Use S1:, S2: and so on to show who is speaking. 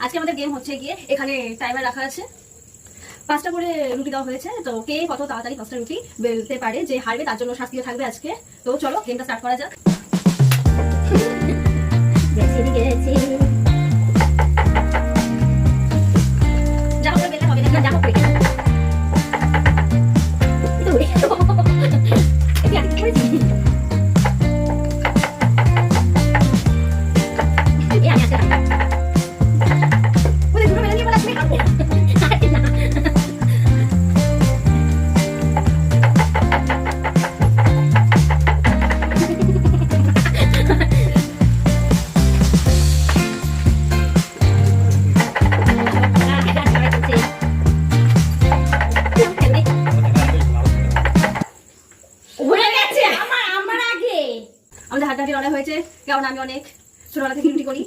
S1: আজকে আমাদের গেম হচ্ছে গিয়ে এখানে টাইমার রাখা আছে, 5টা করে রুটি দেওয়া হয়েছে। তো কে কত তাড়াতাড়ি 5টা রুটি বেলতে পারে যে হারবে তার জন্য শাস্তিও থাকবে আজকে। তো চলো গেমটা স্টার্ট করা যাক। যা করে বেলতে হবে না, যা করে আমাদের হাড্ডাহাড্ডি লড়াই হয়েছে, কারণ আমি অনেক ছোটবেলা থেকে রুটি করি।